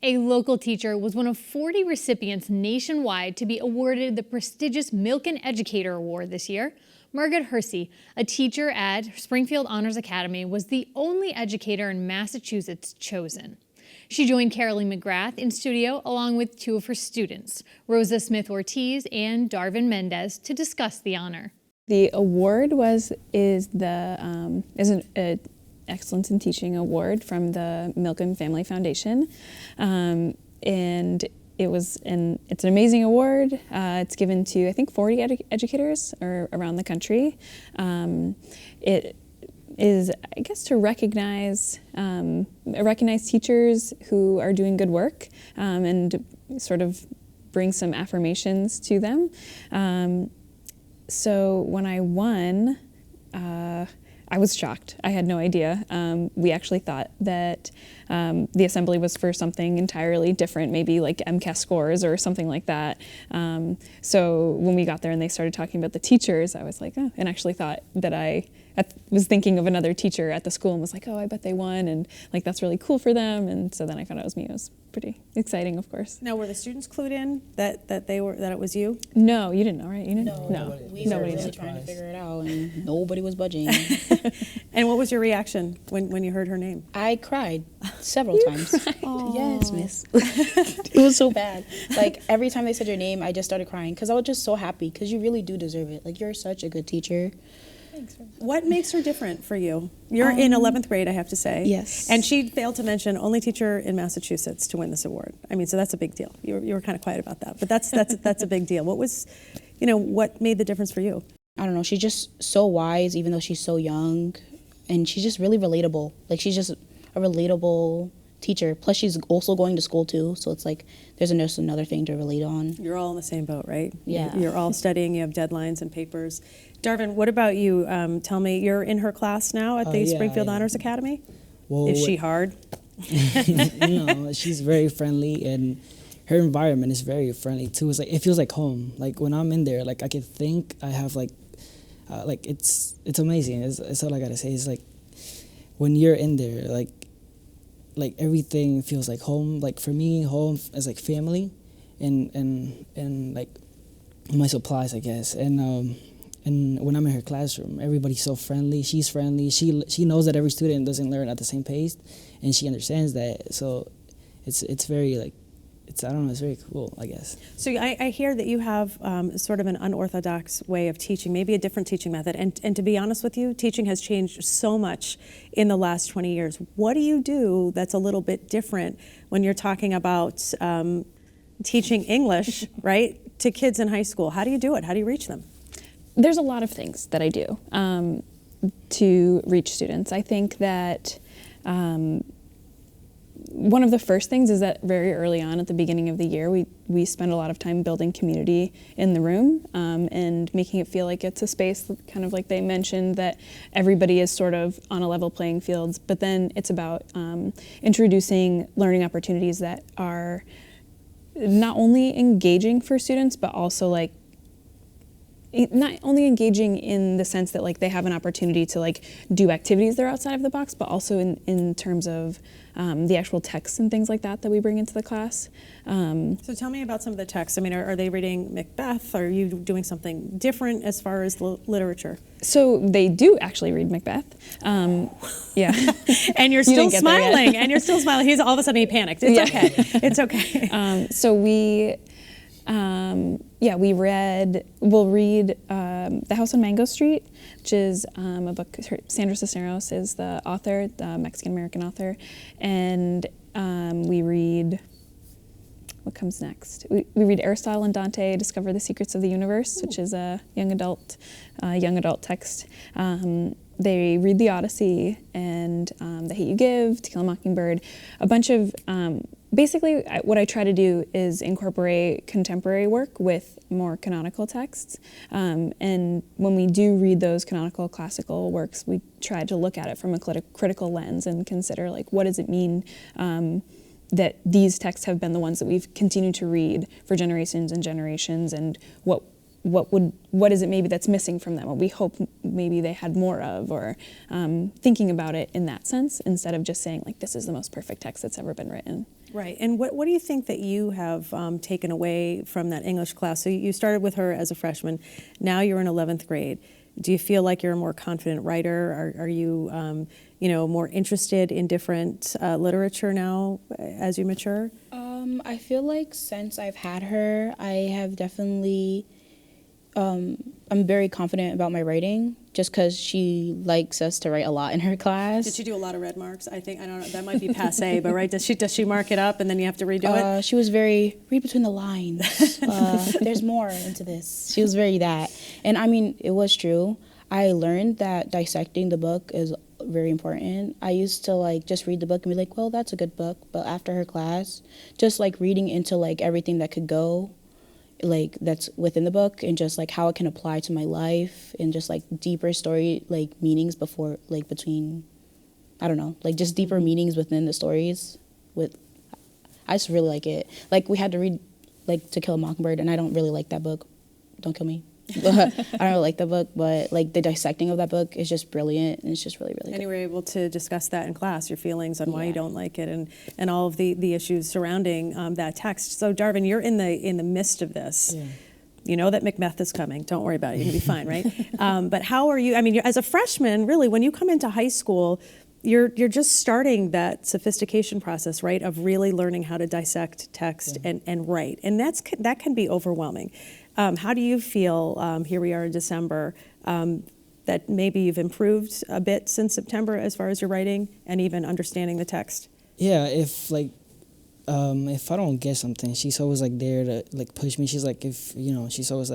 A local teacher was one of 40 recipients nationwide to be awarded the prestigious Milken Educator Award this year. Margaret Hersey, a teacher at Springfield Honors Academy, was the only educator in Massachusetts chosen. She joined Carolee McGrath in studio along with two of her students, Rosa Ortiz and Darvin Mendez, to discuss the honor. The award is an Excellence in Teaching Award from the Milken Family Foundation, and it's an amazing award. It's given to, I think, 40 educators around the country. It is, I guess, to recognize teachers who are doing good work and sort of bring some affirmations to them. So when I won, I was shocked. I had no idea. We actually thought that the assembly was for something entirely different, maybe like MCAS scores or something like that. So when we got there and they started talking about the teachers, I was like, oh, and actually thought that I was thinking of another teacher at the school and was like, oh, I bet they won, and like that's really cool for them. And so then I found out it was me. It was pretty exciting, of course. Now, were the students clued in that it was you? No, you didn't know, right? You didn't? No. We were really trying to figure it out, and nobody was budging. And what was your reaction when you heard her name? I cried several times. Yes, miss. It was so bad. Like, every time they said your name, I just started crying because I was just so happy because you really do deserve it. Like, you're such a good teacher. Thanks. What makes her different for you? You're in 11th grade, I have to say. Yes. And she failed to mention only teacher in Massachusetts to win this award. I mean, so that's a big deal. You were kind of quiet about that, but that's a big deal. What made the difference for you? I don't know. She's just so wise, even though she's so young, and she's just really relatable. Like, she's just a relatable teacher. Plus, she's also going to school too, so it's like there's just another thing to relate on. You're all in the same boat, right? Yeah. You're all studying. You have deadlines and papers. Darvin, what about you? Tell me, you're in her class now at the Springfield Honors Academy? Well, is she hard? She's very friendly, and her environment is very friendly too. It's like, it feels like home. Like, when I'm in there, like, I can think. I have it's amazing. It's all I gotta say. It's like, when you're in there, like everything feels like home. Like, for me, home is like family, and like my supplies, I guess. And when I'm in her classroom, everybody's so friendly. She's friendly. She knows that every student doesn't learn at the same pace, and she understands that. So it's very like, it's very cool, I guess. So I hear that you have sort of an unorthodox way of teaching, maybe a different teaching method. And to be honest with you, teaching has changed so much in the last 20 years. What do you do that's a little bit different when you're talking about teaching English, right, to kids in high school? How do you do it? How do you reach them? There's a lot of things that I do to reach students. I think that one of the first things is that very early on at the beginning of the year, we spend a lot of time building community in the room and making it feel like it's a space, kind of like they mentioned, that everybody is sort of on a level playing field. But then it's about introducing learning opportunities that are not only engaging for students, but also like not only engaging in the sense that like they have an opportunity to like do activities that are outside of the box, but also in terms of the actual texts and things like that we bring into the class. So tell me about some of the texts. I mean, are they reading Macbeth? Are you doing something different as far as literature? So they do actually read Macbeth. Yeah. And you're still smiling. And you're still smiling. He's all of a sudden he panicked. It's okay. It's okay. So we'll read The House on Mango Street, which is a book. Sandra Cisneros is the author, the Mexican-American author. And we read, what comes next? We read Aristotle and Dante, Discover the Secrets of the Universe, which is a young adult text. They read the Odyssey and The Hate You Give, To Kill a Mockingbird, a bunch of basically, what I try to do is incorporate contemporary work with more canonical texts. And when we do read those canonical classical works, we try to look at it from a critical lens and consider, like, what does it mean that these texts have been the ones that we've continued to read for generations and generations, and what is it maybe that's missing from them, what we hope maybe they had more of, or thinking about it in that sense instead of just saying, like, this is the most perfect text that's ever been written. Right. And what do you think that you have taken away from that English class? So you started with her as a freshman. Now you're in 11th grade. Do you feel like you're a more confident writer? Are you, more interested in different literature now as you mature? I feel like since I've had her, I have definitely, I'm very confident about my writing just because she likes us to write a lot in her class. Did she do a lot of red marks? I don't know, that might be passé, but right, does she mark it up and then you have to redo it? She was very, read between the lines. There's more into this. She was very that. And I mean, it was true. I learned that dissecting the book is very important. I used to just read the book and be like, well, that's a good book. But after her class, just reading into everything that could go, that's within the book and just how it can apply to my life and just deeper story meanings before between, I don't know, just deeper meanings within the stories. I just really like it. We had to read To Kill a Mockingbird, and I don't really like that book. Don't kill me. I don't really like the book, but the dissecting of that book is just brilliant, and it's just really, really good. And you were able to discuss that in class, your feelings on why you don't like it, and all of the issues surrounding that text. So, Darvin, you're in the midst of this. Yeah. You know that Macbeth is coming. Don't worry about it. You're gonna be fine, right? But how are you? I mean, as a freshman, really, when you come into high school, you're just starting that sophistication process, right, of really learning how to dissect text and write, and that can be overwhelming. How do you feel, here we are in December, that maybe you've improved a bit since September as far as your writing and even understanding the text? Yeah, if I don't get something, she's always there to push me. She's she's always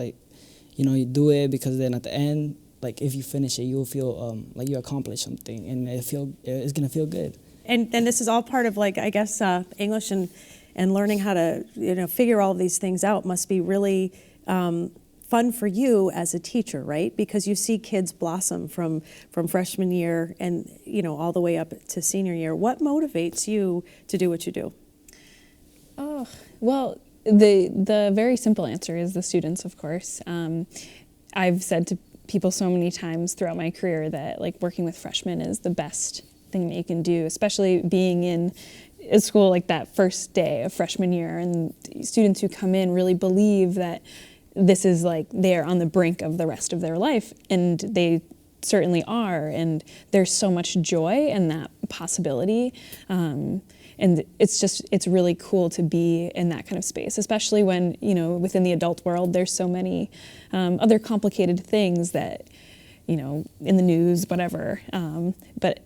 you do it, because then at the end, if you finish it, you'll feel you accomplished something, and it's gonna feel good. And this is all part of I guess English and learning how to figure all of these things out must be really fun for you as a teacher, right? Because you see kids blossom from freshman year and all the way up to senior year. What motivates you to do what you do? Oh, well, the very simple answer is the students, of course. I've said to people so many times throughout my career that working with freshmen is the best thing that you can do, especially being in a school that first day of freshman year, and students who come in really believe that this is they're on the brink of the rest of their life, and they certainly are, and there's so much joy in that possibility, and it's really cool to be in that kind of space, especially when within the adult world there's so many other complicated things that in the news, whatever, but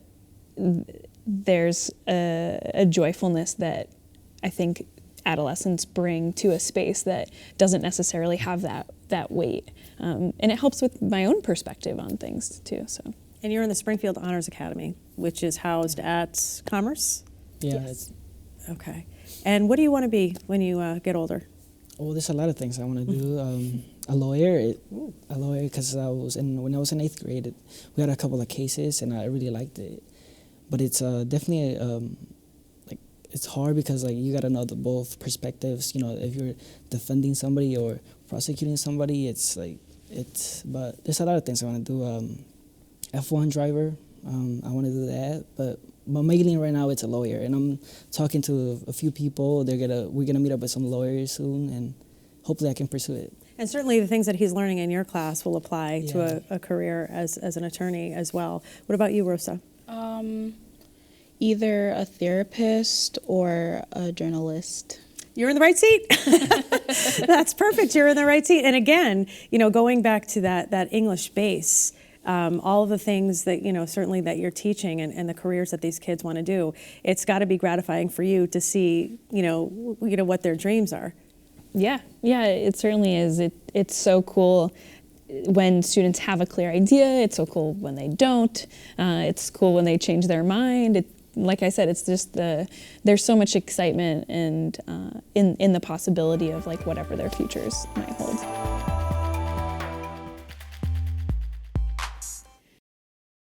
there's a joyfulness that I think adolescents bring to a space that doesn't necessarily have that weight, and it helps with my own perspective on things too. So. And you're in the Springfield Honors Academy, which is housed at Commerce? Yeah. Yes. Okay. And what do you want to be when you get older? Oh, there's a lot of things I want to do. A lawyer, because when I was in 8th grade, we had a couple of cases, and I really liked it. But it's definitely it's hard because you gotta know both perspectives. If you're defending somebody or prosecuting somebody, but there's a lot of things I want to do. F1 driver, I want to do that, but mainly right now it's a lawyer, and I'm talking to a few people. We're gonna meet up with some lawyers soon, and hopefully I can pursue it. And certainly the things that he's learning in your class will apply to a career as an attorney as well. What about you, Rosa? Either a therapist or a journalist. You're in the right seat. That's perfect. You're in the right seat. And again, going back to that English base, all of the things that, certainly that you're teaching and the careers that these kids want to do, it's got to be gratifying for you to see, what their dreams are. Yeah, it certainly is. It's so cool when students have a clear idea. It's so cool when they don't. It's cool when they change their mind. Like I said, it's just there's so much excitement and in the possibility of whatever their futures might hold.